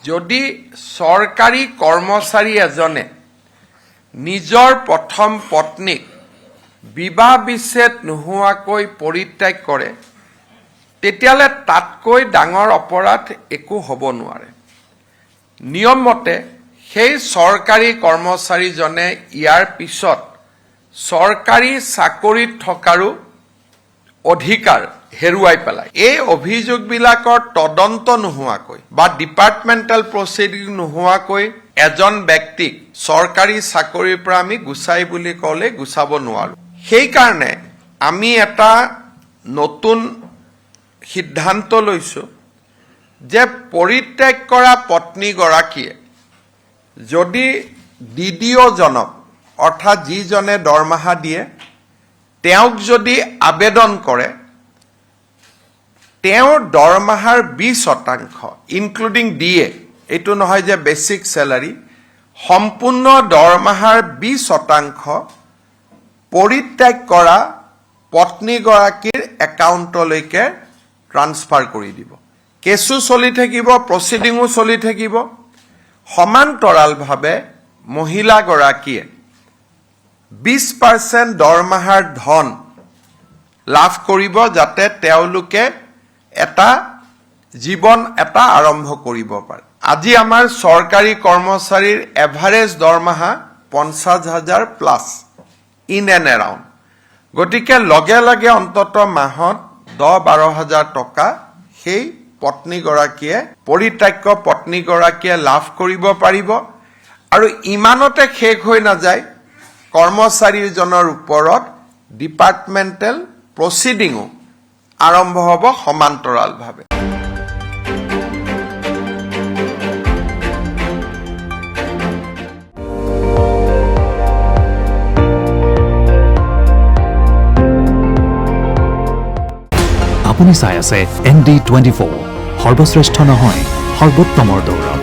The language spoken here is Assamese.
যদি চৰকাৰী কৰ্মচাৰী এজনে নিজৰ প্ৰথম পত্নীক বিবাহ বিচ্ছেদ নোহোৱাকৈ পৰিত্যাগ কৰে তেতিয়ালে তাতকৈ ডাঙৰ অপৰাধ একো হ'ব নোৱাৰে। নিয়ম মতে সেই চৰকাৰী কৰ্মচাৰীজনে ইয়াৰ পিছত চৰকাৰী চাকৰিত থকাৰো অধিকাৰ হেৰুৱাই পেলায়। এই অভিযোগবিলাকৰ তদন্ত নোহোৱাকৈ বা ডিপাৰ্টমেণ্টেল প্ৰচিডিং নোহোৱাকৈ এজন ব্যক্তিক চৰকাৰী চাকৰিৰ পৰা আমি গুচাই বুলি ক'লে গুচাব নোৱাৰোঁ। সেইকাৰণে আমি এটা নতুন সিদ্ধান্ত লৈছোঁ যে পৰিত্যাগ কৰা পত্নীগৰাকীয়ে যদি DDO-জনক অৰ্থাৎ যিজনে দৰমহা দিয়ে তেওঁক যদি আবেদন কৰে তেওঁৰ দৰমহাৰ 20% ইনক্লুডিং DA, এইটো নহয় যে বেচিক চেলাৰী, সম্পূৰ্ণ দৰমহাৰ 20% পৰিত্যাগ কৰা পত্নীগৰাকীৰ একাউণ্টলৈকে ট্ৰান্সফাৰ কৰি দিব। কেছো চলি থাকিব, প্ৰচিডিঙো চলি থাকিব। সমান্তৰালভাৱে মহিলাগৰাকীয়ে 20% দৰমহাৰ ধন লাভ কৰিব যাতে তেওঁলোকে এটা জীৱন এটা আৰম্ভ কৰিব পাৰে। আজি আমাৰ চৰকাৰী কৰ্মচাৰীৰ এভাৰেজ দৰমহা 50,000 প্লাছ ইন এণ্ড এৰাউণ্ড। গতিকে লগে লগে অন্তত মাহত 10-12,000 টকা সেই পত্নীগৰাকীয়ে পৰিত্যাগ পত্নীগৰাকীয়ে লাভ কৰিব পাৰিব। আৰু ইমানতে শেষ হৈ নাযায়, কৰ্মচাৰীজনৰ ওপৰত ডিপাৰ্টমেণ্টেল প্ৰচিডিঙো আৰম্ভ হ'ব সমান্তৰালভাৱে। আপুনি চাই আছে ND24, সৰ্বশ্ৰেষ্ঠ নহয় সৰ্বোত্তমৰ দৌৰ।